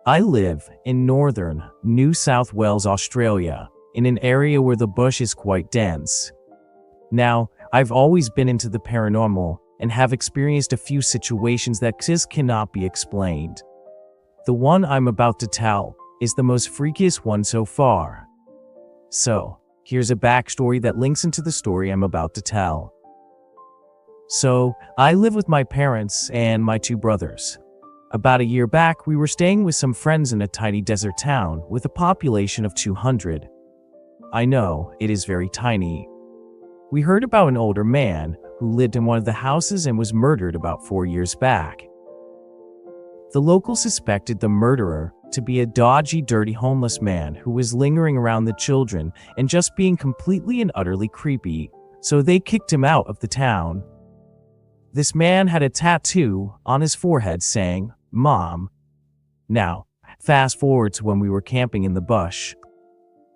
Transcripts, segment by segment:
I live in northern New South Wales, Australia, in an area where the bush is quite dense. Now, I've always been into the paranormal and have experienced a few situations that just cannot be explained. The one I'm about to tell is the most freakiest one so far. So, here's a backstory that links into the story I'm about to tell. So, I live with my parents and my two brothers. About a year back, we were staying with some friends in a tiny desert town with a population of 200. I know, it is very tiny. We heard about an older man who lived in one of the houses and was murdered about 4 years back. The locals suspected the murderer to be a dodgy, dirty homeless man who was lingering around the children and just being completely and utterly creepy, so they kicked him out of the town. This man had a tattoo on his forehead saying, "Mom." Now, fast forward to when we were camping in the bush.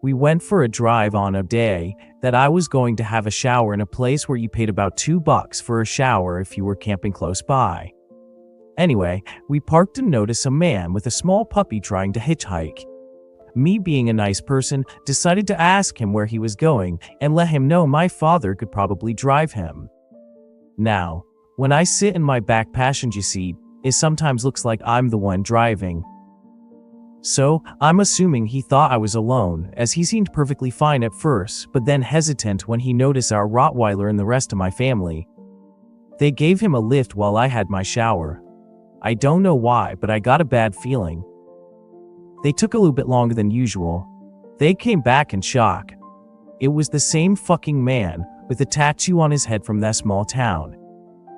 We went for a drive on a day that I was going to have a shower in a place where you paid about $2 for a shower if you were camping close by. Anyway, we parked and noticed a man with a small puppy trying to hitchhike. Me, being a nice person, decided to ask him where he was going and let him know my father could probably drive him. Now, when I sit in my back passenger seat, it sometimes looks like I'm the one driving. So, I'm assuming he thought I was alone, as he seemed perfectly fine at first, but then hesitant when he noticed our Rottweiler and the rest of my family. They gave him a lift while I had my shower. I don't know why, but I got a bad feeling. They took a little bit longer than usual. They came back in shock. It was the same fucking man with a tattoo on his head from that small town.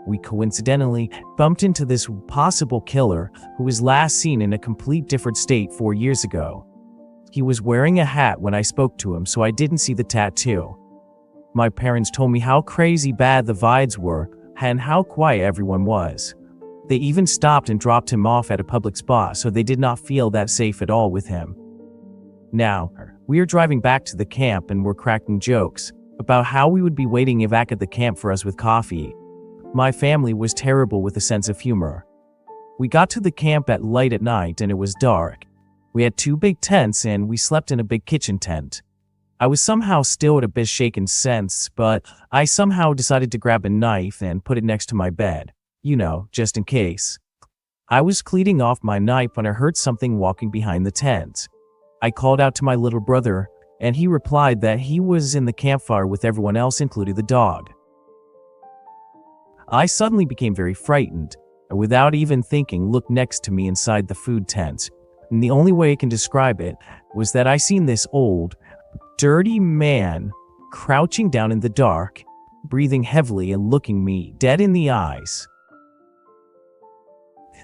We coincidentally bumped into this possible killer who was last seen in a complete different state 4 years ago. He was wearing a hat when I spoke to him, so I didn't see the tattoo. My parents told me how crazy bad the vibes were and how quiet everyone was. They even stopped and dropped him off at a public spot, so they did not feel that safe at all with him. Now, we are driving back to the camp and we're cracking jokes about how we would be waiting back at the camp for us with coffee. My family was terrible with a sense of humor. We got to the camp at light at night and it was dark. We had 2 big tents and we slept in a big kitchen tent. I was somehow still at a bit shaken sense, but I somehow decided to grab a knife and put it next to my bed. Just in case. I was cleaning off my knife when I heard something walking behind the tent. I called out to my little brother, and he replied that he was in the campfire with everyone else, including the dog. I suddenly became very frightened, and without even thinking, looked next to me inside the food tent. And the only way I can describe it was that I seen this old, dirty man crouching down in the dark, breathing heavily and looking me dead in the eyes.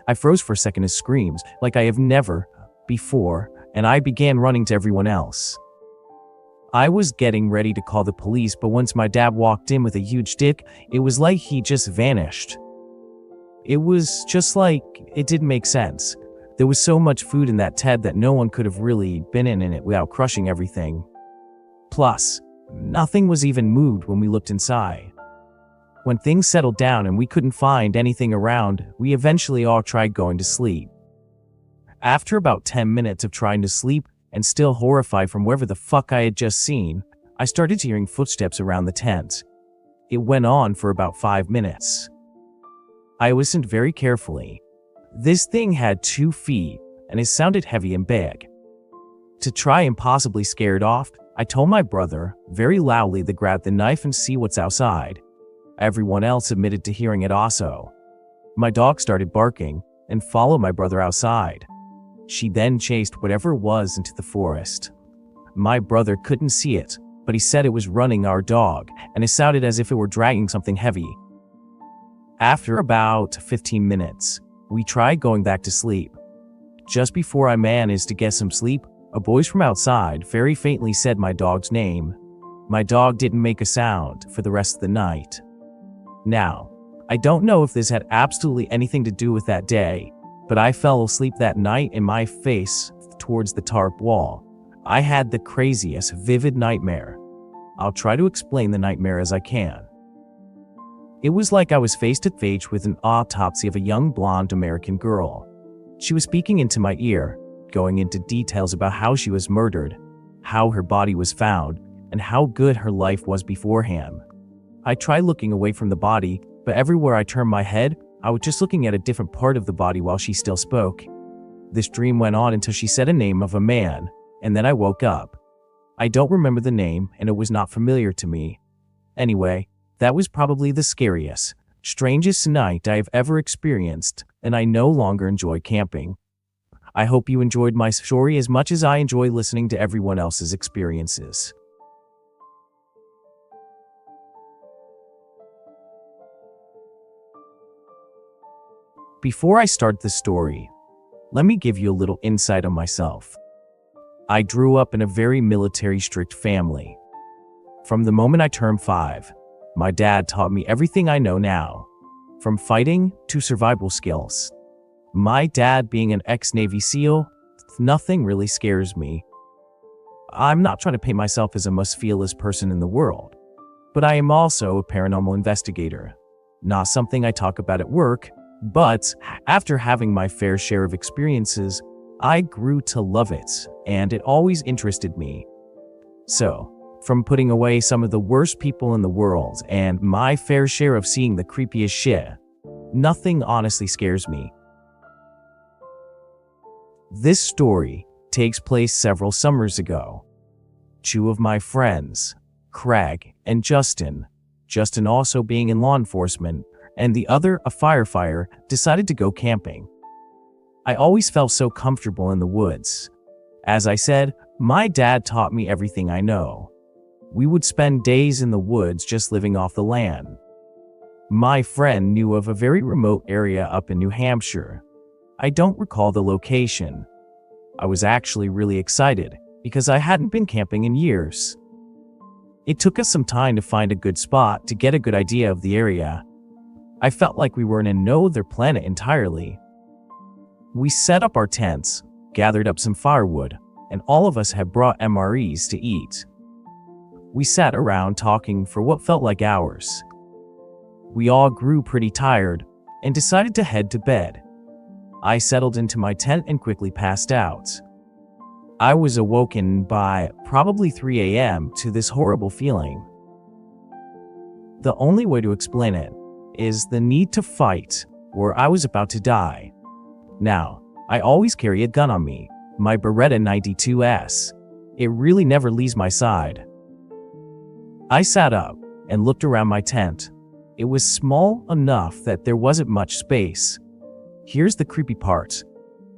I froze for a second as screams, like I have never before, and I began running to everyone else. I was getting ready to call the police, but once my dad walked in with a huge stick, it was like he just vanished. It was just like it didn't make sense. There was so much food in that tent that no one could have really been in it without crushing everything. Plus, nothing was even moved when we looked inside. When things settled down and we couldn't find anything around, we eventually all tried going to sleep. After about 10 minutes of trying to sleep, and still horrified from wherever the fuck I had just seen, I started hearing footsteps around the tent. It went on for about 5 minutes. I listened very carefully. This thing had 2 feet, and it sounded heavy and big. To try and possibly scare it off, I told my brother, very loudly, to grab the knife and see what's outside. Everyone else admitted to hearing it also. My dog started barking and followed my brother outside. She then chased whatever it was into the forest. My brother couldn't see it, but he said it was running our dog, and it sounded as if it were dragging something heavy. After about 15 minutes, we tried going back to sleep. Just before I managed to get some sleep, a voice from outside very faintly said my dog's name. My dog didn't make a sound for the rest of the night. Now, I don't know if this had absolutely anything to do with that day, but I fell asleep that night in my face towards the tarp wall. I had the craziest, vivid nightmare. I'll try to explain the nightmare as I can. It was like I was face to face with an autopsy of a young blonde American girl. She was speaking into my ear, going into details about how she was murdered, how her body was found, and how good her life was beforehand. I tried looking away from the body, but everywhere I turned my head, I was just looking at a different part of the body while she still spoke. This dream went on until she said a name of a man, and then I woke up. I don't remember the name, and it was not familiar to me. Anyway, that was probably the scariest, strangest night I have ever experienced, and I no longer enjoy camping. I hope you enjoyed my story as much as I enjoy listening to everyone else's experiences. Before I start the story, let me give you a little insight on myself. I grew up in a very military strict family. From the moment I turned 5, my dad taught me everything I know now, from fighting to survival skills. My dad being an ex-Navy SEAL, nothing really scares me. I'm not trying to paint myself as the most fearless person in the world, but I am also a paranormal investigator. Not something I talk about at work, but after having my fair share of experiences, I grew to love it, and it always interested me. So, from putting away some of the worst people in the world and my fair share of seeing the creepiest shit, nothing honestly scares me. This story takes place several summers ago. Two of my friends, Craig and Justin also being in law enforcement, and the other, a firefighter, decided to go camping. I always felt so comfortable in the woods. As I said, my dad taught me everything I know. We would spend days in the woods just living off the land. My friend knew of a very remote area up in New Hampshire. I don't recall the location. I was actually really excited because I hadn't been camping in years. It took us some time to find a good spot to get a good idea of the area. I felt like we were in no other planet entirely. We set up our tents, gathered up some firewood, and all of us had brought MREs to eat. We sat around talking for what felt like hours. We all grew pretty tired and decided to head to bed. I settled into my tent and quickly passed out. I was awoken by probably 3 a.m. to this horrible feeling. The only way to explain it is the need to fight, or I was about to die. Now, I always carry a gun on me, my Beretta 92S. It really never leaves my side. I sat up and looked around my tent. It was small enough that there wasn't much space. Here's the creepy part.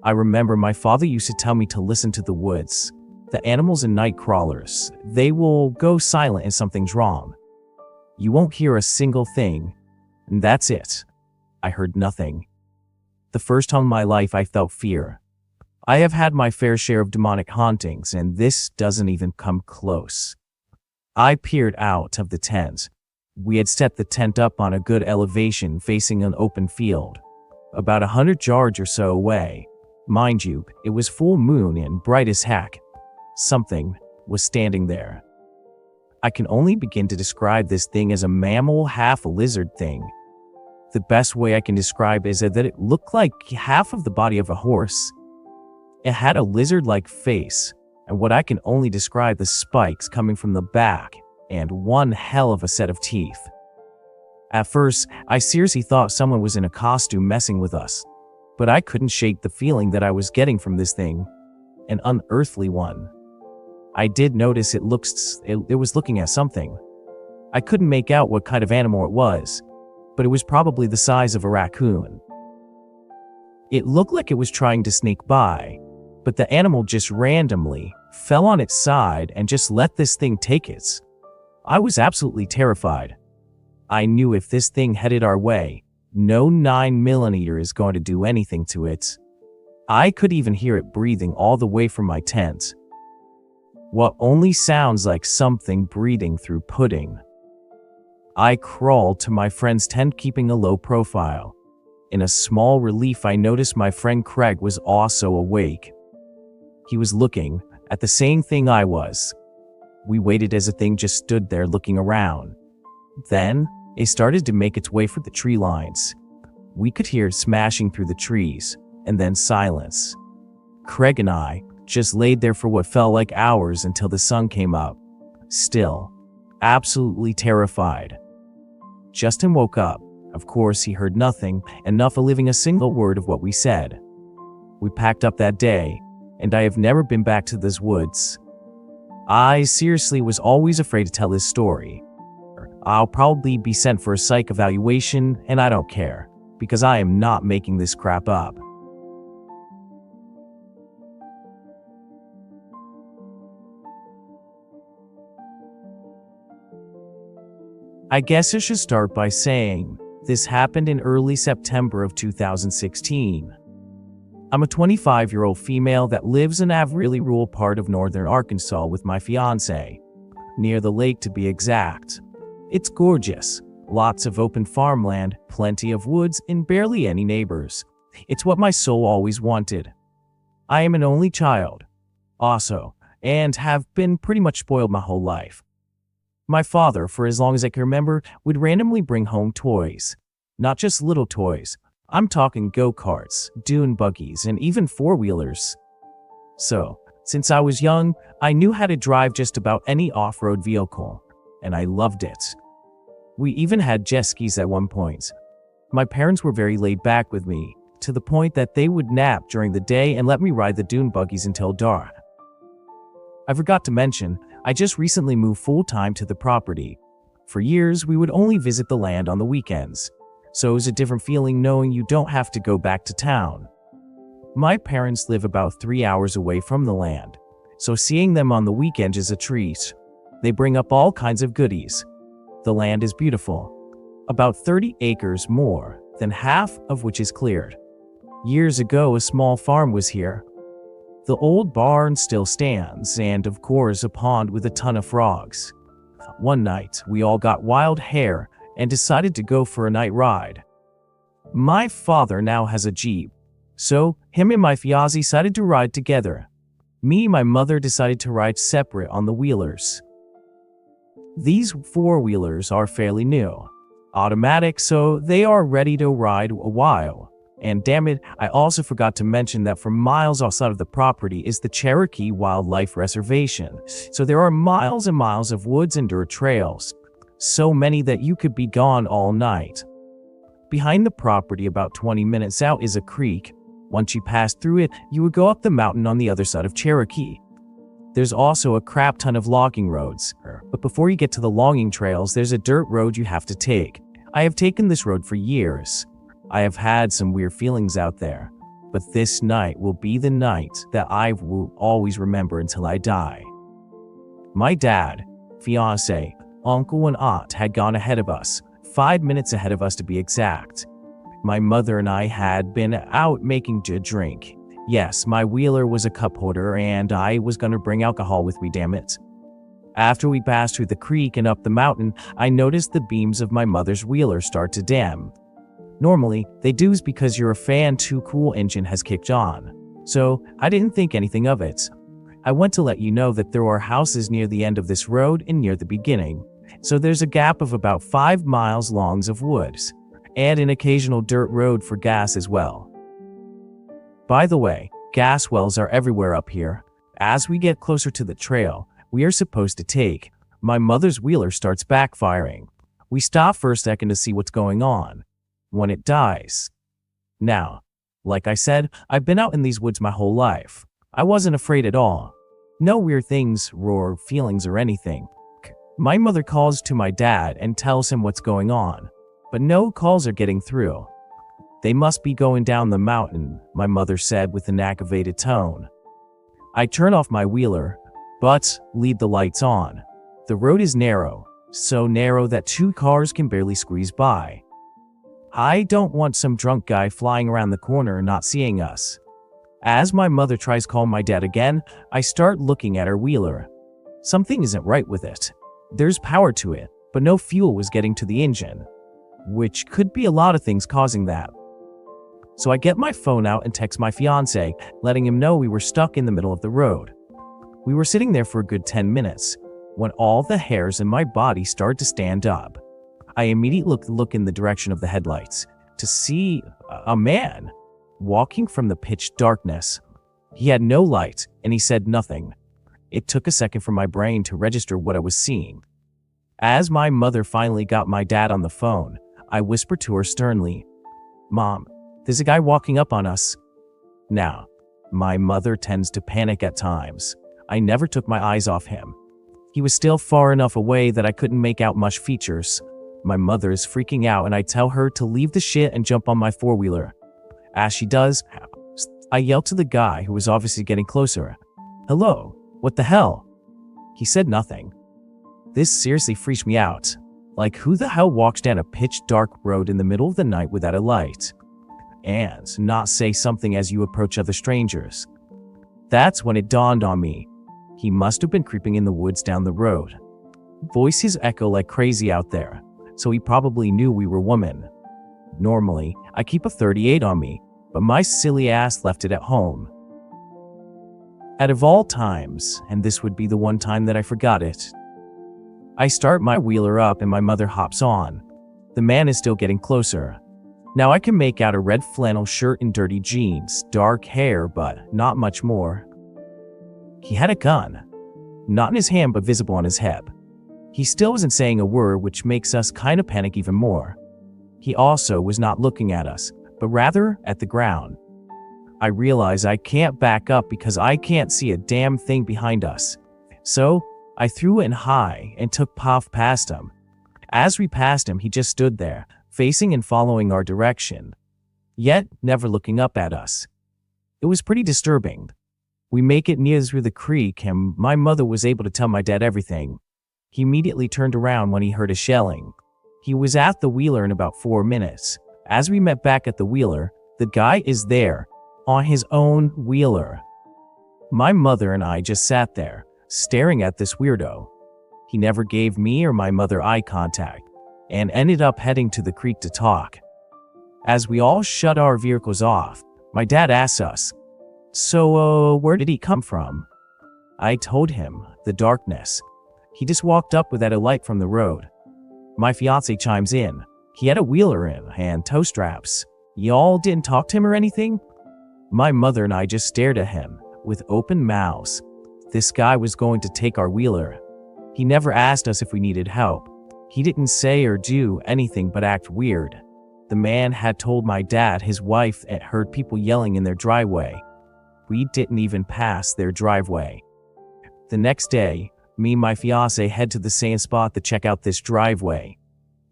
I remember my father used to tell me to listen to the woods. The animals and night crawlers, they will go silent if something's wrong. You won't hear a single thing, and that's it. I heard nothing. The first time in my life I felt fear. I have had my fair share of demonic hauntings, and this doesn't even come close. I peered out of the tent. We had set the tent up on a good elevation facing an open field, about 100 yards or so away. Mind you, it was full moon and bright as heck. Something was standing there. I can only begin to describe this thing as a mammal, half a lizard thing. The best way I can describe is that it looked like half of the body of a horse. It had a lizard-like face, and what I can only describe as spikes coming from the back, and one hell of a set of teeth. At first, I seriously thought someone was in a costume messing with us, but I couldn't shake the feeling that I was getting from this thing, an unearthly one. I did notice it was looking at something. I couldn't make out what kind of animal it was, but it was probably the size of a raccoon. It looked like it was trying to sneak by, but the animal just randomly fell on its side and just let this thing take it. I was absolutely terrified. I knew if this thing headed our way, no 9mm is going to do anything to it. I could even hear it breathing all the way from my tent. What only sounds like something breathing through pudding. I crawled to my friend's tent, keeping a low profile. In a small relief, I noticed my friend Craig was also awake. He was looking at the same thing I was. We waited as the thing just stood there looking around. Then, it started to make its way through the tree lines. We could hear it smashing through the trees, and then silence. Craig and I just laid there for what felt like hours until the sun came up. Still, absolutely terrified. Justin woke up. Of course, he heard nothing, and not believing a single word of what we said. We packed up that day, and I have never been back to those woods. I seriously was always afraid to tell this story. I'll probably be sent for a psych evaluation, and I don't care, because I am not making this crap up. I guess I should start by saying this happened in early September of 2016. I'm a 25-year-old female that lives in a really rural part of northern Arkansas with my fiance, near the lake to be exact. It's gorgeous, lots of open farmland, plenty of woods, and barely any neighbors. It's what my soul always wanted. I am an only child, also, and have been pretty much spoiled my whole life. My father, for as long as I can remember, would randomly bring home toys. Not just little toys. I'm talking go-karts, dune buggies, and even four-wheelers. So, since I was young, I knew how to drive just about any off-road vehicle, and I loved it. We even had jet skis at one point. My parents were very laid back with me, to the point that they would nap during the day and let me ride the dune buggies until dark. I forgot to mention, I just recently moved full-time to the property. For years, we would only visit the land on the weekends, so it was a different feeling knowing you don't have to go back to town. My parents live about 3 hours away from the land, so seeing them on the weekend is a treat. They bring up all kinds of goodies. The land is beautiful, about 30 acres more than half of which is cleared. Years ago, a small farm was here. The old barn still stands, and of course a pond with a ton of frogs. One night, we all got wild hair and decided to go for a night ride. My father now has a Jeep, so him and my fiancé decided to ride together. Me and my mother decided to ride separate on the wheelers. These four-wheelers are fairly new, automatic, so they are ready to ride a while. And damn it, I also forgot to mention that for miles outside of the property is the Cherokee Wildlife Reservation. So there are miles and miles of woods and dirt trails. So many that you could be gone all night. Behind the property about 20 minutes out is a creek. Once you pass through it, you would go up the mountain on the other side of Cherokee. There's also a crap ton of logging roads, but before you get to the logging trails, there's a dirt road you have to take. I have taken this road for years. I have had some weird feelings out there, but this night will be the night that I will always remember until I die. My dad, fiancé, uncle, and aunt had gone ahead of us, 5 minutes ahead of us to be exact. My mother and I had been out making a drink. Yes, my wheeler was a cup holder and I was gonna bring alcohol with me, damn it. After we passed through the creek and up the mountain, I noticed the beams of my mother's wheeler start to dim. Normally, they do because your fan too cool engine has kicked on, so I didn't think anything of it. I want to let you know that there are houses near the end of this road and near the beginning, so there's a gap of about 5 miles long of woods, and an occasional dirt road for gas as well. By the way, gas wells are everywhere up here. As we get closer to the trail we are supposed to take, my mother's wheeler starts backfiring. We stop for a second to see what's going on. When it dies. Now, like I said, I've been out in these woods my whole life. I wasn't afraid at all. No weird things, roar, feelings, or anything. My mother calls to my dad and tells him what's going on, but no calls are getting through. They must be going down the mountain, my mother said with an aggravated tone. I turn off my wheeler, but leave the lights on. The road is narrow, so narrow that 2 cars can barely squeeze by. I don't want some drunk guy flying around the corner and not seeing us. As my mother tries to call my dad again, I start looking at her wheeler. Something isn't right with it. There's power to it, but no fuel was getting to the engine, which could be a lot of things causing that. So I get my phone out and text my fiance, letting him know we were stuck in the middle of the road. We were sitting there for a good 10 minutes, when all the hairs in my body started to stand up. I immediately look in the direction of the headlights to see a man walking from the pitch darkness. He had no light, and he said nothing. It took a second for my brain to register what I was seeing. As my mother finally got my dad on the phone, I whispered to her sternly, "Mom, there's a guy walking up on us." Now, my mother tends to panic at times. I never took my eyes off him. He was still far enough away that I couldn't make out much features. My mother is freaking out and I tell her to leave the shit and jump on my four-wheeler. As she does, I yell to the guy who was obviously getting closer, "Hello, what the hell?" He said nothing. This seriously freaked me out. Like, who the hell walks down a pitch-dark road in the middle of the night without a light? And not say something as you approach other strangers. That's when it dawned on me. He must have been creeping in the woods down the road. Voices echo like crazy out there, so he probably knew we were women. Normally, I keep a .38 on me, but my silly ass left it at home. Out of all times, and this would be the one time that I forgot it, I start my wheeler up and my mother hops on. The man is still getting closer. Now I can make out a red flannel shirt and dirty jeans, dark hair, but not much more. He had a gun. Not in his hand, but visible on his hip. He still wasn't saying a word, which makes us kind of panic even more. He also was not looking at us, but rather at the ground. I realize I can't back up because I can't see a damn thing behind us. So, I threw it in high and took off past him. As we passed him, he just stood there, facing and following our direction, yet never looking up at us. It was pretty disturbing. We make it near through the creek and my mother was able to tell my dad everything. He immediately turned around when he heard a shelling. He was at the wheeler in about 4 minutes. As we met back at the wheeler, the guy is there, on his own wheeler. My mother and I just sat there, staring at this weirdo. He never gave me or my mother eye contact, and ended up heading to the creek to talk. As we all shut our vehicles off, my dad asked us, "So, where did he come from?" I told him, "The darkness." He just walked up without a light from the road. My fiance chimes in. He had a wheeler in and tow straps. Y'all didn't talk to him or anything? My mother and I just stared at him, with open mouths. This guy was going to take our wheeler. He never asked us if we needed help. He didn't say or do anything but act weird. The man had told my dad his wife had heard people yelling in their driveway. We didn't even pass their driveway. The next day, me and my fiance head to the same spot to check out this driveway.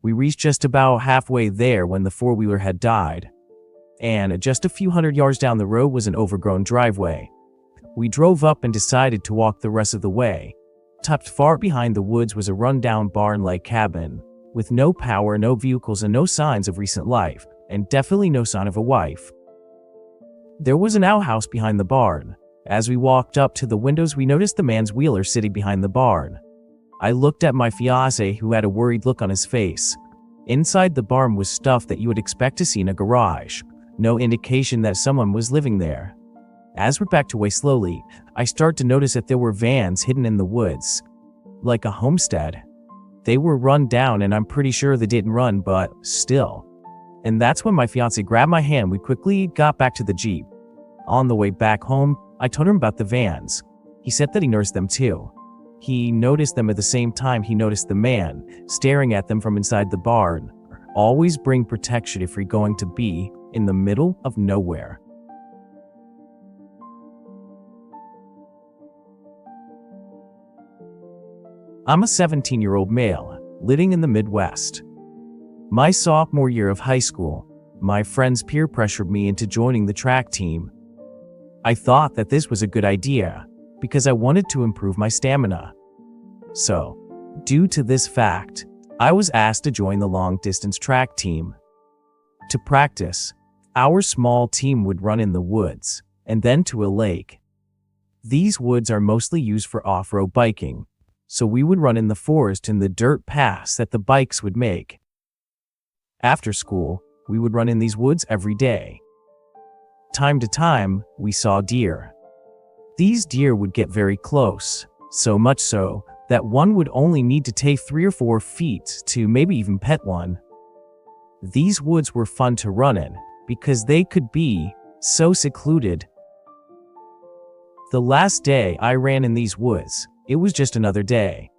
We reached just about halfway there when the four-wheeler had died. And just a few hundred yards down the road was an overgrown driveway. We drove up and decided to walk the rest of the way. Tucked far behind the woods was a rundown barn-like cabin, with no power, no vehicles, and no signs of recent life, and definitely no sign of a wife. There was an outhouse behind the barn. As we walked up to the windows, we noticed the man's wheeler sitting behind the barn. I looked at my fiancé, who had a worried look on his face. Inside the barn was stuff that you would expect to see in a garage. No indication that someone was living there. As we backed away slowly, I start to notice that there were vans hidden in the woods. Like a homestead. They were run down and I'm pretty sure they didn't run, but still. And that's when my fiancé grabbed my hand. We quickly got back to the Jeep. On the way back home, I told him about the vans. He said that he noticed them too. He noticed them at the same time he noticed the man staring at them from inside the barn. Always bring protection if you're going to be in the middle of nowhere. I'm a 17-year-old male, living in the Midwest. My sophomore year of high school, my friends peer pressured me into joining the track team. I thought that this was a good idea, because I wanted to improve my stamina. So, due to this fact, I was asked to join the long-distance track team. To practice, our small team would run in the woods, and then to a lake. These woods are mostly used for off-road biking, so we would run in the forest in the dirt paths that the bikes would make. After school, we would run in these woods every day. Time to time, we saw deer. These deer would get very close, so much so that one would only need to take 3 or 4 feet to maybe even pet one. These woods were fun to run in because they could be so secluded. The last day I ran in these woods, it was just another day.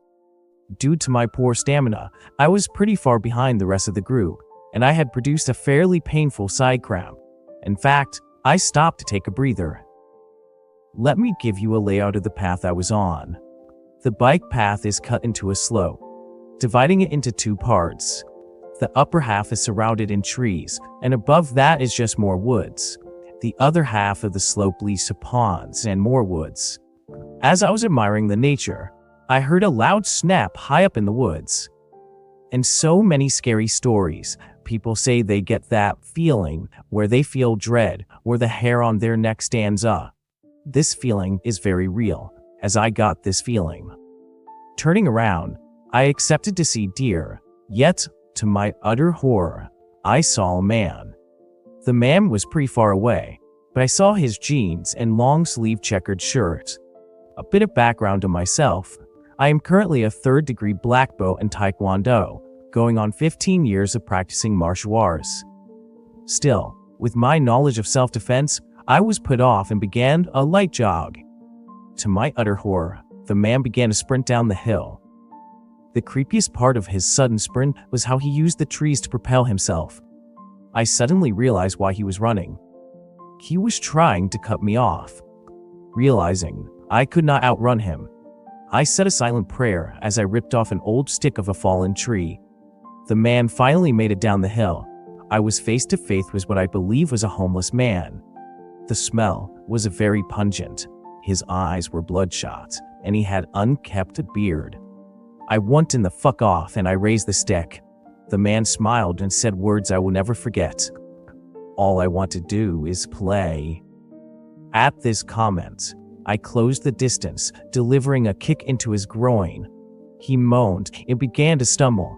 Due to my poor stamina, I was pretty far behind the rest of the group, and I had produced a fairly painful side cramp. In fact, I stopped to take a breather. Let me give you a layout of the path I was on. The bike path is cut into a slope, dividing it into two parts. The upper half is surrounded in trees, and above that is just more woods. The other half of the slope leads to ponds and more woods. As I was admiring the nature, I heard a loud snap high up in the woods. And so many scary stories. People say they get that feeling where they feel dread, where the hair on their neck stands up. This feeling is very real, as I got this feeling. Turning around, I expected to see deer, yet, to my utter horror, I saw a man. The man was pretty far away, but I saw his jeans and long-sleeved checkered shirt. A bit of background to myself. I am currently a third-degree black belt in Taekwondo, going on 15 years of practicing martial arts. Still, with my knowledge of self-defense, I was put off and began a light jog. To my utter horror, the man began to sprint down the hill. The creepiest part of his sudden sprint was how he used the trees to propel himself. I suddenly realized why he was running. He was trying to cut me off. Realizing I could not outrun him, I said a silent prayer as I ripped off an old stick of a fallen tree. The man finally made it down the hill. I was face to face with what I believe was a homeless man. The smell was very pungent. His eyes were bloodshot, and he had unkempt beard. I wanted the fuck off and I raised the stick. The man smiled and said words I will never forget. All I want to do is play. At this comment, I closed the distance, delivering a kick into his groin. He moaned and began to stumble.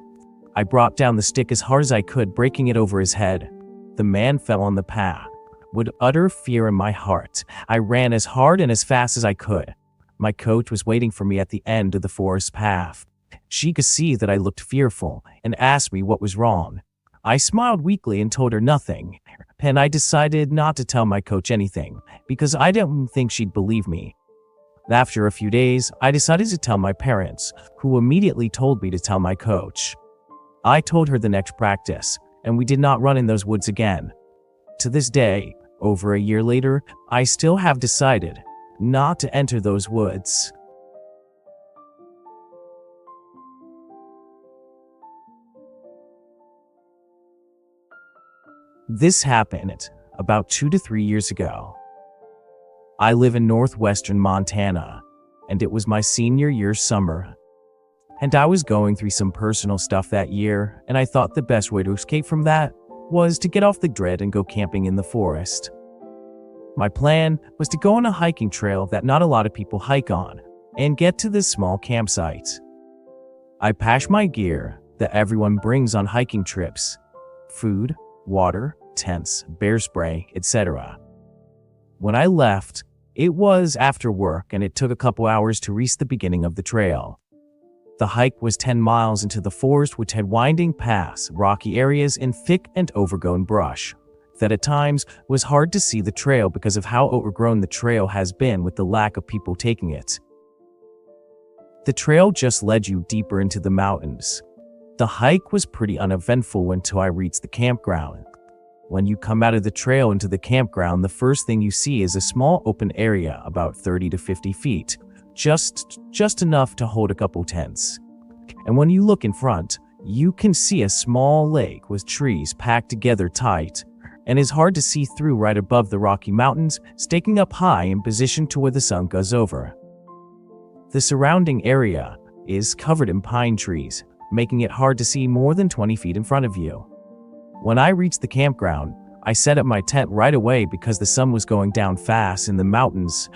I brought down the stick as hard as I could, breaking it over his head. The man fell on the path. With utter fear in my heart, I ran as hard and as fast as I could. My coach was waiting for me at the end of the forest path. She could see that I looked fearful and asked me what was wrong. I smiled weakly and told her nothing, and I decided not to tell my coach anything because I didn't think she'd believe me. After a few days, I decided to tell my parents, who immediately told me to tell my coach. I told her the next practice, and we did not run in those woods again. To this day, over a year later, I still have decided not to enter those woods. This happened about 2 to 3 years ago. I live in northwestern Montana, and it was my senior year summer. And I was going through some personal stuff that year, and I thought the best way to escape from that was to get off the grid and go camping in the forest. My plan was to go on a hiking trail that not a lot of people hike on, and get to this small campsite. I packed my gear that everyone brings on hiking trips: food, water, tents, bear spray, etc. When I left, it was after work and it took a couple hours to reach the beginning of the trail. The hike was 10 miles into the forest, which had winding paths, rocky areas, and thick and overgrown brush that at times was hard to see the trail because of how overgrown the trail has been with the lack of people taking it. The trail just led you deeper into the mountains. The hike was pretty uneventful until I reached the campground. When you come out of the trail into the campground, the first thing you see is a small open area about 30 to 50 feet, just enough to hold a couple tents. And when you look in front, you can see a small lake with trees packed together tight, and is hard to see through right above the Rocky Mountains, staking up high in position to where the sun goes over. The surrounding area is covered in pine trees, making it hard to see more than 20 feet in front of you. When I reached the campground, I set up my tent right away because the sun was going down fast in the mountains.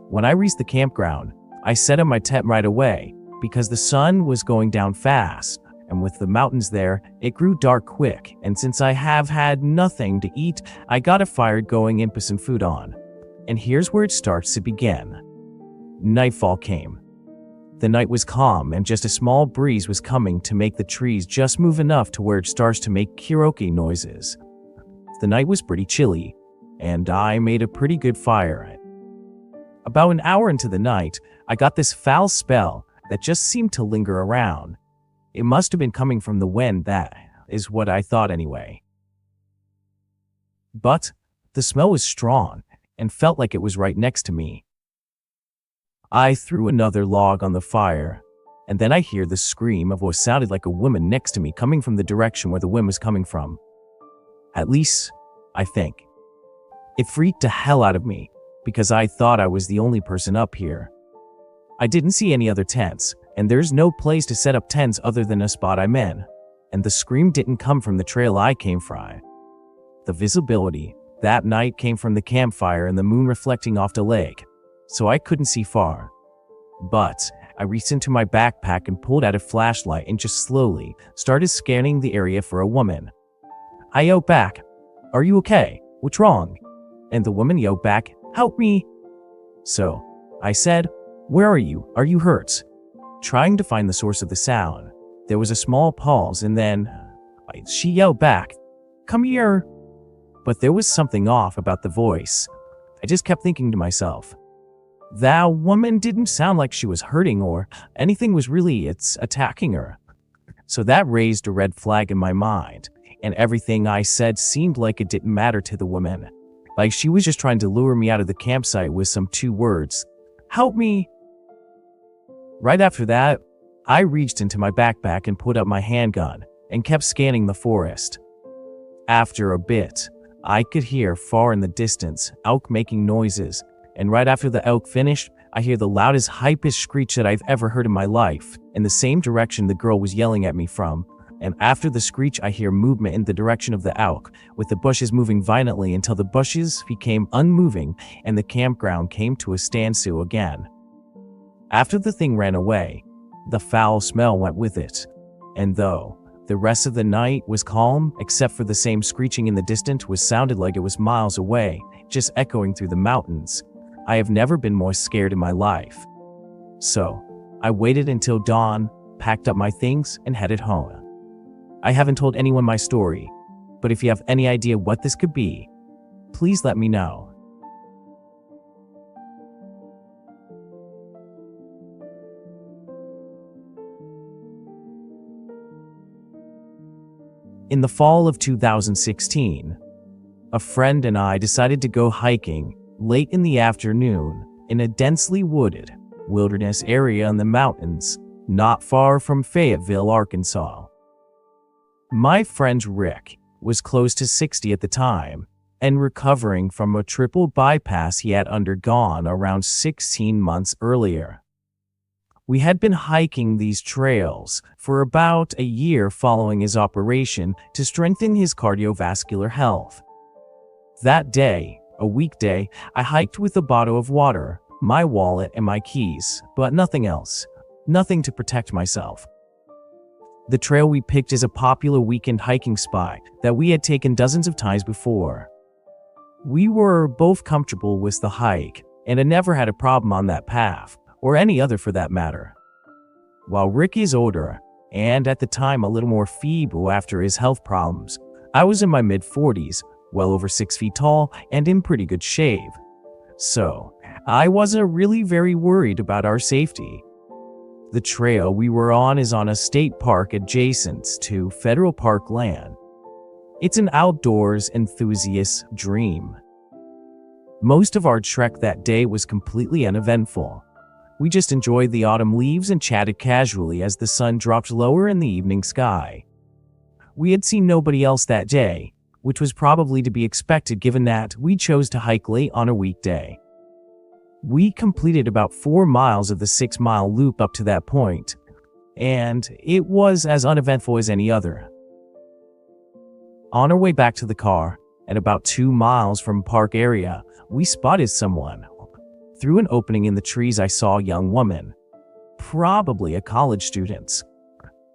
When I reached the campground, I set up my tent right away because the sun was going down fast, and with the mountains there, it grew dark quick, and since I have had nothing to eat, I got a fire going and put some food on. And here's where it starts to begin. Nightfall came. The night was calm and just a small breeze was coming to make the trees just move enough to where it starts to make karaoke noises. The night was pretty chilly, and I made a pretty good fire. About an hour into the night, I got this foul smell that just seemed to linger around. It must have been coming from the wind, that is what I thought anyway. But the smell was strong and felt like it was right next to me. I threw another log on the fire, and then I hear the scream of what sounded like a woman next to me coming from the direction where the wind was coming from. At least, I think. It freaked the hell out of me because I thought I was the only person up here. I didn't see any other tents, and there's no place to set up tents other than a spot I'm in, and the scream didn't come from the trail I came from. The visibility that night came from the campfire and the moon reflecting off the lake, so I couldn't see far. But I reached into my backpack and pulled out a flashlight and just slowly started scanning the area for a woman. I yelled back, "Are you okay? What's wrong?" And the woman yelled back, "Help me." So I said, "Where are you? Are you hurt?" Trying to find the source of the sound. There was a small pause, and then she yelled back, "Come here." But there was something off about the voice. I just kept thinking to myself, that woman didn't sound like she was hurting or anything was really attacking her. So that raised a red flag in my mind, and everything I said seemed like it didn't matter to the woman. Like she was just trying to lure me out of the campsite with some 2 words, "Help me." Right after that, I reached into my backpack and pulled out my handgun and kept scanning the forest. After a bit, I could hear far in the distance elk making noises, and right after the elk finished, I hear the loudest, hypest screech that I've ever heard in my life, in the same direction the girl was yelling at me from. And after the screech, I hear movement in the direction of the elk, with the bushes moving violently until the bushes became unmoving and the campground came to a standstill again. After the thing ran away, the foul smell went with it, and though the rest of the night was calm, except for the same screeching in the distance which sounded like it was miles away, just echoing through the mountains, I have never been more scared in my life. So, I waited until dawn, packed up my things, and headed home. I haven't told anyone my story, but if you have any idea what this could be, please let me know. In the fall of 2016, a friend and I decided to go hiking late in the afternoon in a densely wooded wilderness area in the mountains not far from Fayetteville, Arkansas. My friend Rick was close to 60 at the time and recovering from a triple bypass he had undergone around 16 months earlier. We had been hiking these trails for about a year following his operation to strengthen his cardiovascular health. That day, a weekday, I hiked with a bottle of water, my wallet, and my keys, but nothing else. Nothing to protect myself. The trail we picked is a popular weekend hiking spot that we had taken dozens of times before. We were both comfortable with the hike and had never had a problem on that path, or any other for that matter. While Rick is older, and at the time a little more feeble after his health problems, I was in my mid-40s, well over 6 feet tall, and in pretty good shape. So, I wasn't really very worried about our safety. The trail we were on is on a state park adjacent to federal park land. It's an outdoors enthusiast's dream. Most of our trek that day was completely uneventful. We just enjoyed the autumn leaves and chatted casually as the sun dropped lower in the evening sky. We had seen nobody else that day, which was probably to be expected given that we chose to hike late on a weekday. We completed about 4 miles of the 6-mile loop up to that point, and it was as uneventful as any other. On our way back to the car, at about 2 miles from park area, we spotted someone. Through an opening in the trees, I saw a young woman, probably a college student.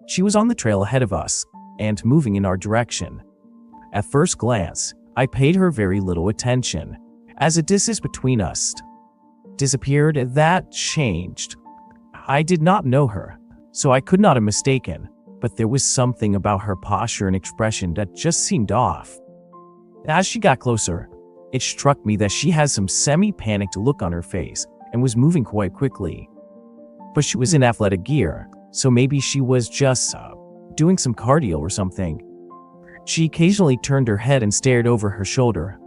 She was on the trail ahead of us and moving in our direction. At first glance, I paid her very little attention, as the distance between us disappeared. That changed. I did not know her, so I could not have mistaken, but there was something about her posture and expression that just seemed off. As she got closer, it struck me that she had some semi-panicked look on her face, and was moving quite quickly. But she was in athletic gear, so maybe she was just doing some cardio or something. She occasionally turned her head and stared over her shoulder.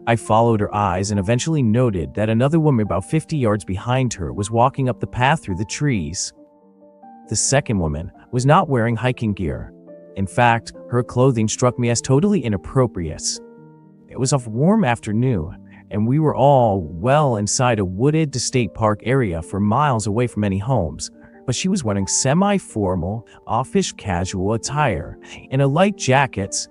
I followed her eyes and eventually noted that another woman about 50 yards behind her was walking up the path through the trees. The second woman was not wearing hiking gear. In fact, her clothing struck me as totally inappropriate. It was a warm afternoon, and we were all well inside a wooded state park area for miles away from any homes, but she was wearing semi-formal, office casual attire and a light jacket.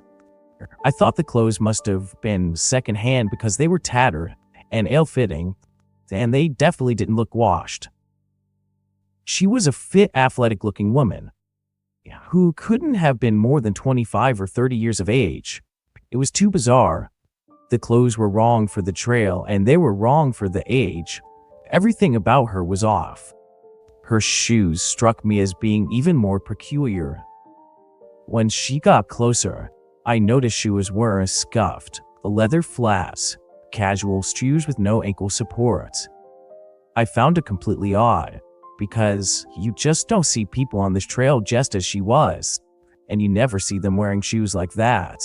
I thought the clothes must have been secondhand because they were tattered and ill-fitting, and they definitely didn't look washed. She was a fit, athletic-looking woman who couldn't have been more than 25 or 30 years of age. It was too bizarre. The clothes were wrong for the trail, and they were wrong for the age. Everything about her was off. Her shoes struck me as being even more peculiar. When she got closer, I noticed she was wearing scuffed, leather flats, casual shoes with no ankle support. I found it completely odd, because you just don't see people on this trail just as she was, and you never see them wearing shoes like that.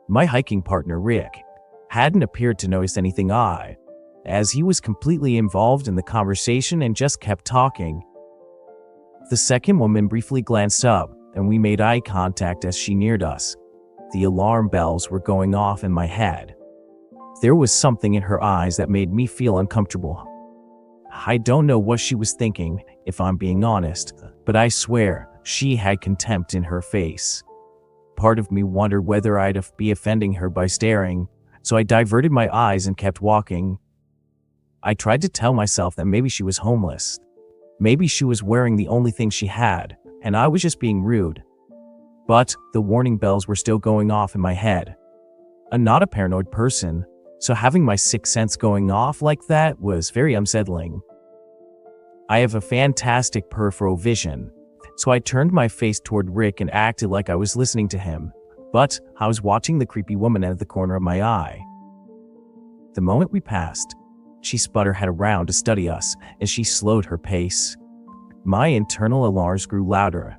My hiking partner, Rick, hadn't appeared to notice anything odd, as he was completely involved in the conversation and just kept talking. The second woman briefly glanced up, and we made eye contact as she neared us. The alarm bells were going off in my head. There was something in her eyes that made me feel uncomfortable. I don't know what she was thinking, if I'm being honest, but I swear she had contempt in her face. Part of me wondered whether I'd be offending her by staring, so I diverted my eyes and kept walking. I tried to tell myself that maybe she was homeless. Maybe she was wearing the only thing she had, and I was just being rude. But the warning bells were still going off in my head. I'm not a paranoid person, so having my sixth sense going off like that was very unsettling. I have a fantastic peripheral vision, so I turned my face toward Rick and acted like I was listening to him, but I was watching the creepy woman out of the corner of my eye. The moment we passed, she spun her head around to study us as she slowed her pace. My internal alarms grew louder.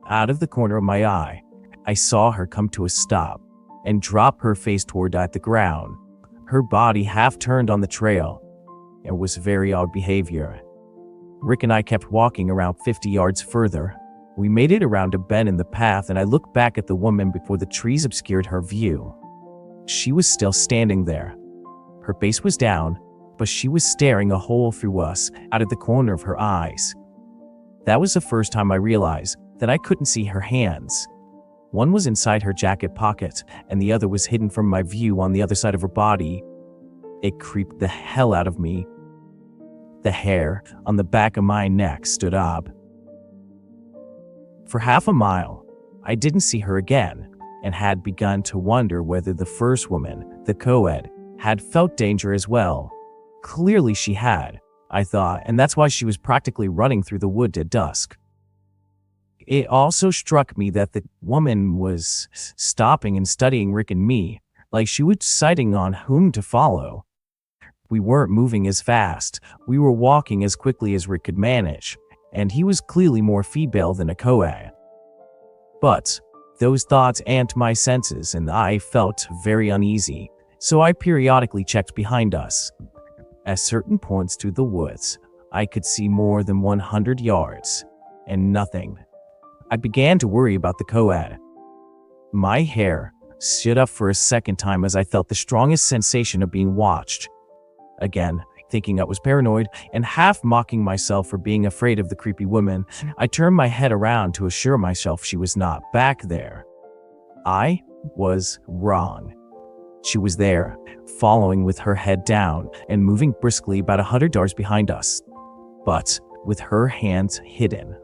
Out of the corner of my eye, I saw her come to a stop and drop her face toward the ground. Her body half turned on the trail. It was very odd behavior. Rick and I kept walking around 50 yards further. We made it around a bend in the path, and I looked back at the woman before the trees obscured her view. She was still standing there. Her face was down, but she was staring a hole through us out of the corner of her eyes. That was the first time I realized that I couldn't see her hands. One was inside her jacket pocket, and the other was hidden from my view on the other side of her body. It creeped the hell out of me. The hair on the back of my neck stood up. For half a mile, I didn't see her again, and had begun to wonder whether the first woman, the co-ed, had felt danger as well. Clearly she had, I thought, and that's why she was practically running through the wood at dusk. It also struck me that the woman was stopping and studying Rick and me, like she was deciding on whom to follow. We weren't moving as fast. We were walking as quickly as Rick could manage, and he was clearly more female than a co-ed. But those thoughts amped my senses, and I felt very uneasy, so I periodically checked behind us. At certain points through the woods, I could see more than 100 yards, and nothing. I began to worry about the co-ed. My hair stood up for a second time as I felt the strongest sensation of being watched. Again, thinking I was paranoid and half mocking myself for being afraid of the creepy woman, I turned my head around to assure myself she was not back there. I was wrong. She was there, following with her head down and moving briskly about 100 yards behind us, but with her hands hidden.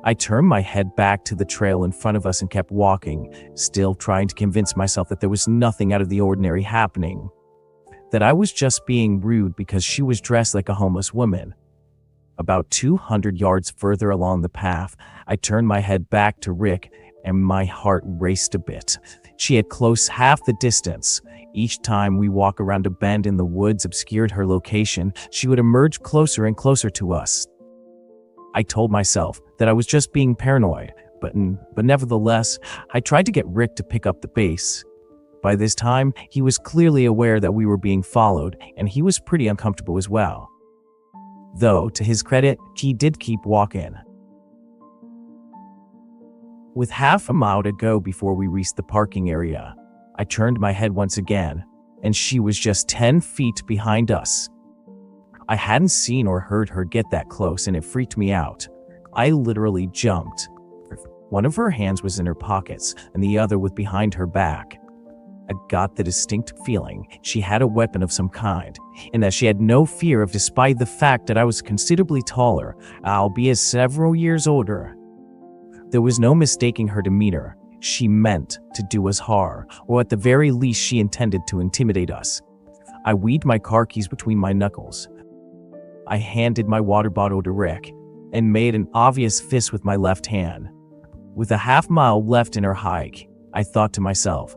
I turned my head back to the trail in front of us and kept walking, still trying to convince myself that there was nothing out of the ordinary happening. That I was just being rude because she was dressed like a homeless woman. About 200 yards further along the path, I turned my head back to Rick, and my heart raced a bit. She had close half the distance. Each time we walk around a bend in the woods obscured her location, she would emerge closer and closer to us. I told myself that I was just being paranoid, but nevertheless, I tried to get Rick to pick up the pace. By this time, he was clearly aware that we were being followed, and he was pretty uncomfortable as well. Though, to his credit, he did keep walking. With half a mile to go before we reached the parking area, I turned my head once again, and she was just 10 feet behind us. I hadn't seen or heard her get that close, and it freaked me out. I literally jumped. One of her hands was in her pockets, and the other was behind her back. I got the distinct feeling she had a weapon of some kind, and that she had no fear of, despite the fact that I was considerably taller, albeit several years older. There was no mistaking her demeanor. She meant to do us harm, or at the very least she intended to intimidate us. I weaved my car keys between my knuckles. I handed my water bottle to Rick, and made an obvious fist with my left hand. With a half-mile left in her hike, I thought to myself,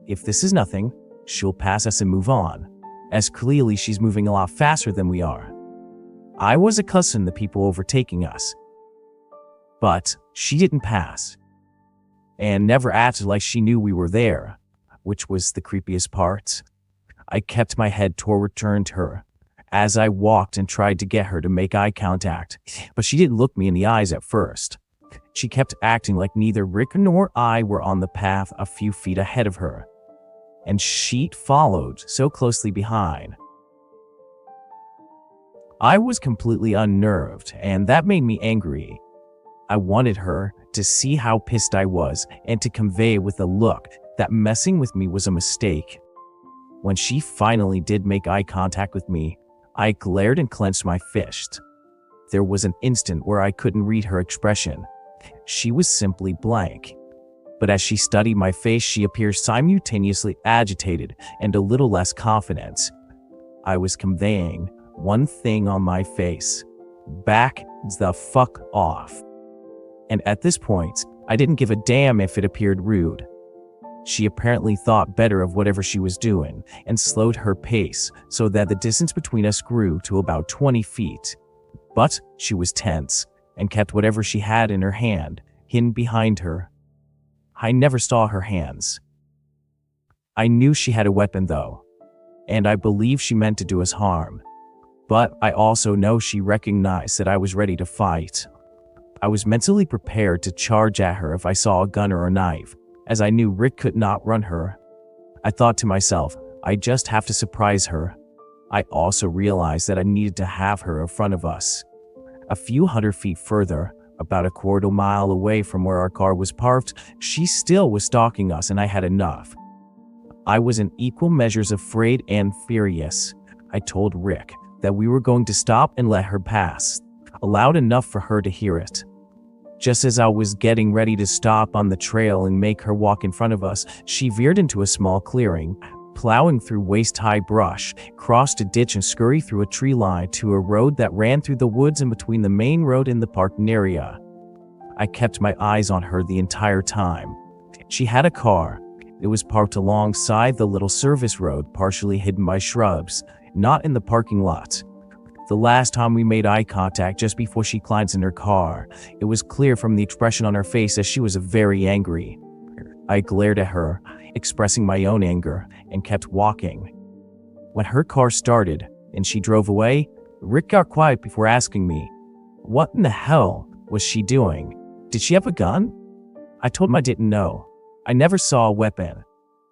if this is nothing, she'll pass us and move on, as clearly she's moving a lot faster than we are. I was accustomed to people overtaking us. But she didn't pass, and never acted like she knew we were there, which was the creepiest part. I kept my head toward her as I walked and tried to get her to make eye contact, but she didn't look me in the eyes at first. She kept acting like neither Rick nor I were on the path a few feet ahead of her, and she followed so closely behind. I was completely unnerved, and that made me angry. I wanted her to see how pissed I was and to convey with a look that messing with me was a mistake. When she finally did make eye contact with me, I glared and clenched my fist. There was an instant where I couldn't read her expression. She was simply blank. But as she studied my face, she appeared simultaneously agitated and a little less confident. I was conveying one thing on my face: back the fuck off. And at this point, I didn't give a damn if it appeared rude. She apparently thought better of whatever she was doing and slowed her pace so that the distance between us grew to about 20 feet. But she was tense and kept whatever she had in her hand hidden behind her. I never saw her hands. I knew she had a weapon though, and I believe she meant to do us harm. But I also know she recognized that I was ready to fight. I was mentally prepared to charge at her if I saw a gun or a knife, as I knew Rick could not run her. I thought to myself, I just have to surprise her. I also realized that I needed to have her in front of us. A few hundred feet further, about a quarter mile away from where our car was parked, she still was stalking us, and I had enough. I was in equal measures afraid and furious. I told Rick that we were going to stop and let her pass, loud enough for her to hear it. Just as I was getting ready to stop on the trail and make her walk in front of us, she veered into a small clearing, plowing through waist-high brush, crossed a ditch and scurried through a tree line to a road that ran through the woods in between the main road and the parking area. I kept my eyes on her the entire time. She had a car. It was parked alongside the little service road, partially hidden by shrubs, not in the parking lot. The last time we made eye contact, just before she climbed in her car, it was clear from the expression on her face that she was very angry. I glared at her, expressing my own anger, and kept walking. When her car started and she drove away, Rick got quiet before asking me, what in the hell was she doing? Did she have a gun? I told him I didn't know. I never saw a weapon.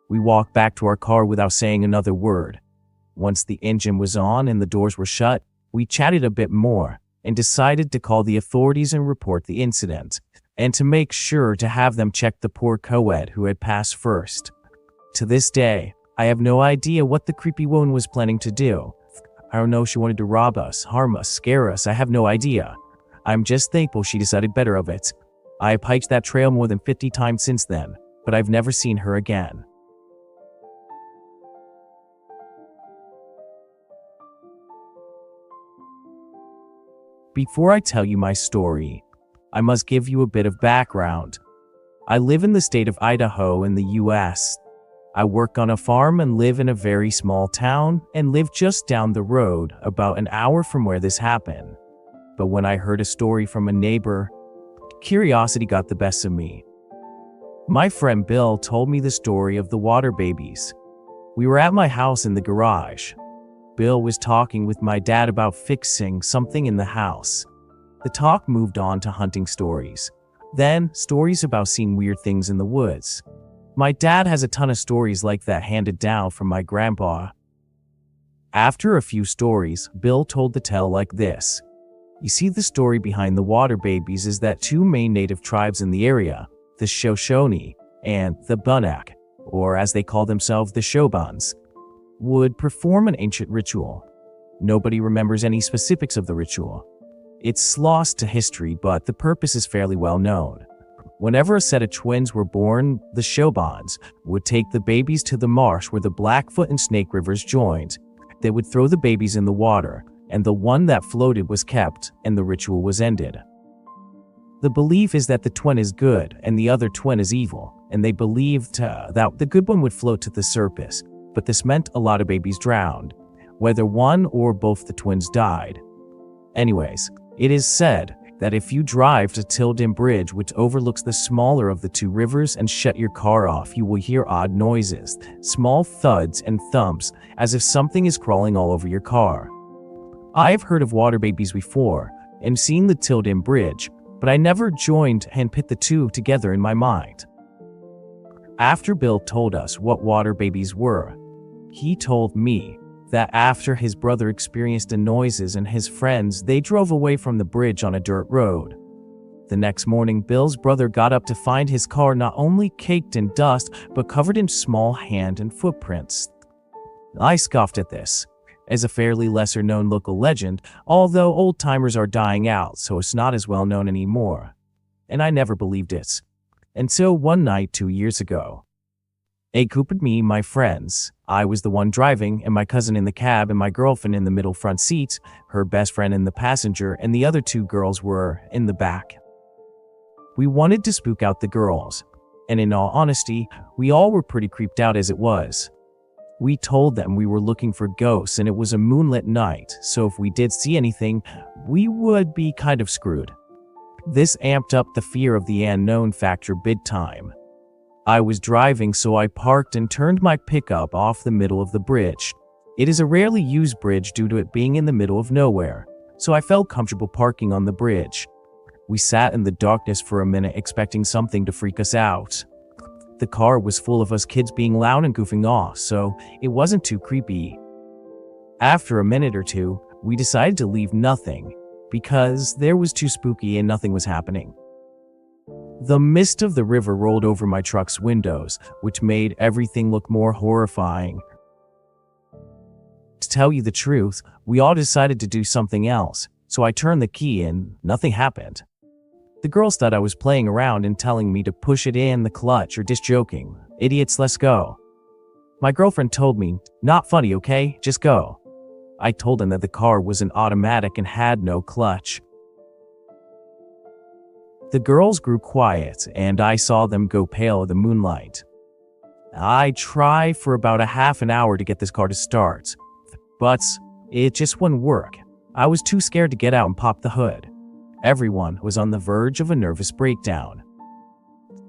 We walked back to our car without saying another word. Once the engine was on and the doors were shut, we chatted a bit more and decided to call the authorities and report the incident, and to make sure to have them check the poor co-ed who had passed first. To this day, I have no idea what the creepy woman was planning to do. I don't know if she wanted to rob us, harm us, scare us. I have no idea. I'm just thankful she decided better of it. I have hiked that trail more than 50 times since then, but I've never seen her again. Before I tell you my story, I must give you a bit of background. I live in the state of Idaho in the US. I work on a farm and live in a very small town and live just down the road, about an hour from where this happened. But when I heard a story from a neighbor, curiosity got the best of me. My friend Bill told me the story of the water babies. We were at my house in the garage. Bill was talking with my dad about fixing something in the house. The talk moved on to hunting stories, then stories about seeing weird things in the woods. My dad has a ton of stories like that handed down from my grandpa. After a few stories, Bill told the tale like this. You see, the story behind the water babies is that two main native tribes in the area, the Shoshone and the Bunnak, or as they call themselves, the Shobans, would perform an ancient ritual. Nobody remembers any specifics of the ritual. It's lost to history, but the purpose is fairly well known. Whenever a set of twins were born, the Shobans would take the babies to the marsh where the Blackfoot and Snake Rivers joined. They would throw the babies in the water, and the one that floated was kept, and the ritual was ended. The belief is that the twin is good and the other twin is evil, and they believed that the good one would float to the surface, but this meant a lot of babies drowned, whether one or both the twins died. Anyways, it is said that if you drive to Tilden Bridge, which overlooks the smaller of the two rivers, and shut your car off, you will hear odd noises, small thuds and thumps, as if something is crawling all over your car. I've heard of water babies before and seen the Tilden Bridge, but I never joined and put the two together in my mind. After Bill told us what water babies were, he told me that after his brother experienced the noises and his friends, they drove away from the bridge on a dirt road. The next morning, Bill's brother got up to find his car not only caked in dust, but covered in small hand and footprints. I scoffed at this, as a fairly lesser-known local legend, although old-timers are dying out, so it's not as well-known anymore. And I never believed it. Until one night 2 years ago. A group of me, my friends. I was the one driving, and my cousin in the cab, and my girlfriend in the middle front seat, her best friend in the passenger, and the other two girls were in the back. We wanted to spook out the girls, and in all honesty, we all were pretty creeped out as it was. We told them we were looking for ghosts and it was a moonlit night, so if we did see anything, we would be kind of screwed. This amped up the fear of the unknown factor big time. I was driving, so I parked and turned my pickup off the middle of the bridge. It is a rarely used bridge due to it being in the middle of nowhere, so I felt comfortable parking on the bridge. We sat in the darkness for a minute expecting something to freak us out. The car was full of us kids being loud and goofing off, so it wasn't too creepy. After a minute or two, we decided to leave nothing, because there was too spooky and nothing was happening. The mist of the river rolled over my truck's windows, which made everything look more horrifying. To tell you the truth, we all decided to do something else, so I turned the key and nothing happened. The girls thought I was playing around and telling me to push it in the clutch or just joking. Idiots, let's go. My girlfriend told me, not funny, okay? Just go. I told them that the car was an automatic and had no clutch. The girls grew quiet, and I saw them go pale in the moonlight. I tried for about a half an hour to get this car to start, but it just wouldn't work. I was too scared to get out and pop the hood. Everyone was on the verge of a nervous breakdown.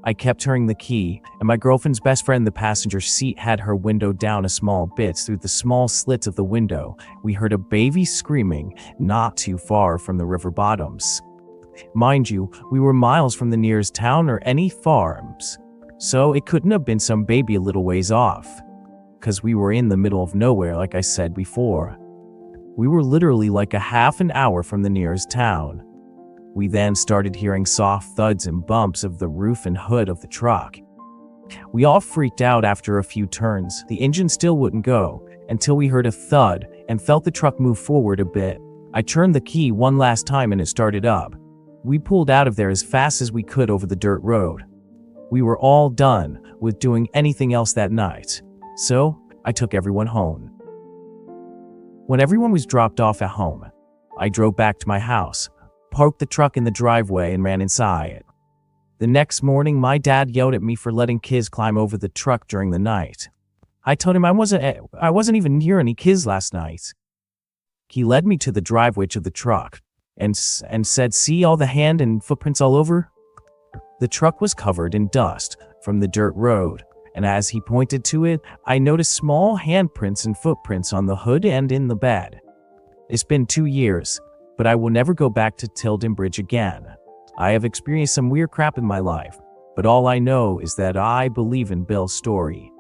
I kept turning the key, and my girlfriend's best friend in the passenger seat had her window down a small bit. Through the small slits of the window, we heard a baby screaming not too far from the river bottoms. Mind you, we were miles from the nearest town or any farms, so it couldn't have been some baby a little ways off, because we were in the middle of nowhere like I said before. We were literally like a half an hour from the nearest town. We then started hearing soft thuds and bumps of the roof and hood of the truck. We all freaked out after a few turns. The engine still wouldn't go, until we heard a thud and felt the truck move forward a bit. I turned the key one last time and it started up. We pulled out of there as fast as we could over the dirt road. We were all done with doing anything else that night, so I took everyone home. When everyone was dropped off at home, I drove back to my house, parked the truck in the driveway and ran inside. The next morning, my dad yelled at me for letting kids climb over the truck during the night. I told him I wasn't even near any kids last night. He led me to the driveway of the truck and said, "See all the hand and footprints all over?" The truck was covered in dust from the dirt road, and as he pointed to it, I noticed small handprints and footprints on the hood and in the bed. It's been 2 years, but I will never go back to Tilden Bridge again. I have experienced some weird crap in my life, but all I know is that I believe in Bill's story.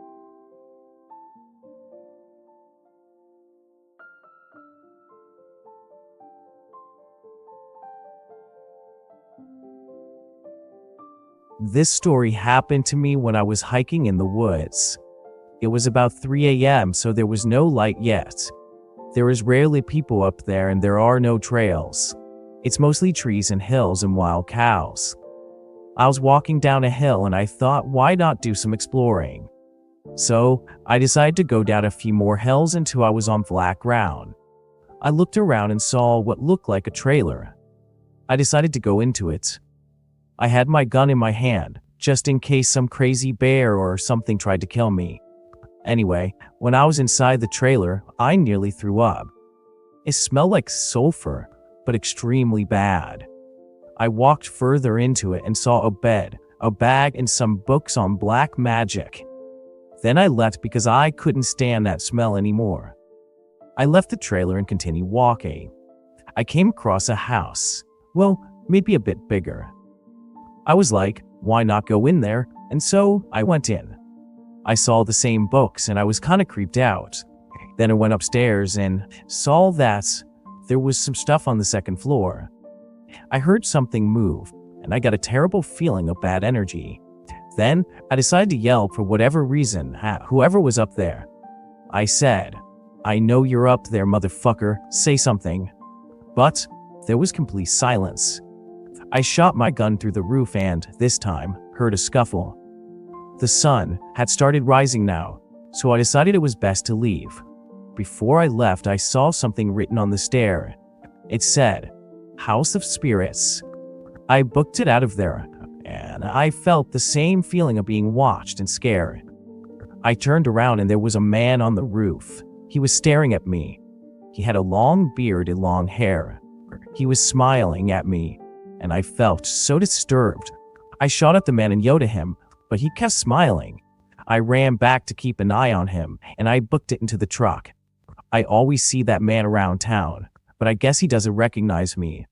This story happened to me when I was hiking in the woods. It was about 3 a.m., so there was no light yet. There is rarely people up there and there are no trails. It's mostly trees and hills and wild cows. I was walking down a hill and I thought, why not do some exploring? So I decided to go down a few more hills until I was on flat ground. I looked around and saw what looked like a trailer. I decided to go into it. I had my gun in my hand, just in case some crazy bear or something tried to kill me. Anyway, when I was inside the trailer, I nearly threw up. It smelled like sulfur, but extremely bad. I walked further into it and saw a bed, a bag, and some books on black magic. Then I left because I couldn't stand that smell anymore. I left the trailer and continued walking. I came across a house. Well, maybe a bit bigger. I was like, why not go in there? And so I went in. I saw the same books and I was kind of creeped out. Then I went upstairs and saw that there was some stuff on the second floor. I heard something move and I got a terrible feeling of bad energy. Then I decided to yell for whatever reason at whoever was up there. I said, "I know you're up there, motherfucker, say something." But there was complete silence. I shot my gun through the roof and, this time, heard a scuffle. The sun had started rising now, so I decided it was best to leave. Before I left, I saw something written on the stair. It said, "House of Spirits." I booked it out of there, and I felt the same feeling of being watched and scared. I turned around and there was a man on the roof. He was staring at me. He had a long beard and long hair. He was smiling at me, and I felt so disturbed. I shot at the man and yelled at him, but he kept smiling. I ran back to keep an eye on him, and I booked it into the truck. I always see that man around town, but I guess he doesn't recognize me.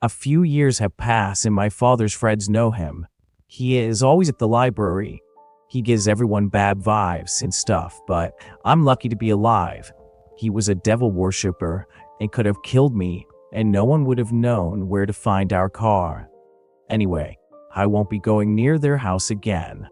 A few years have passed and my father's friends know him. He is always at the library. He gives everyone bad vibes and stuff, but I'm lucky to be alive. He was a devil worshiper and could have killed me, and no one would have known where to find our car. Anyway, I won't be going near their house again.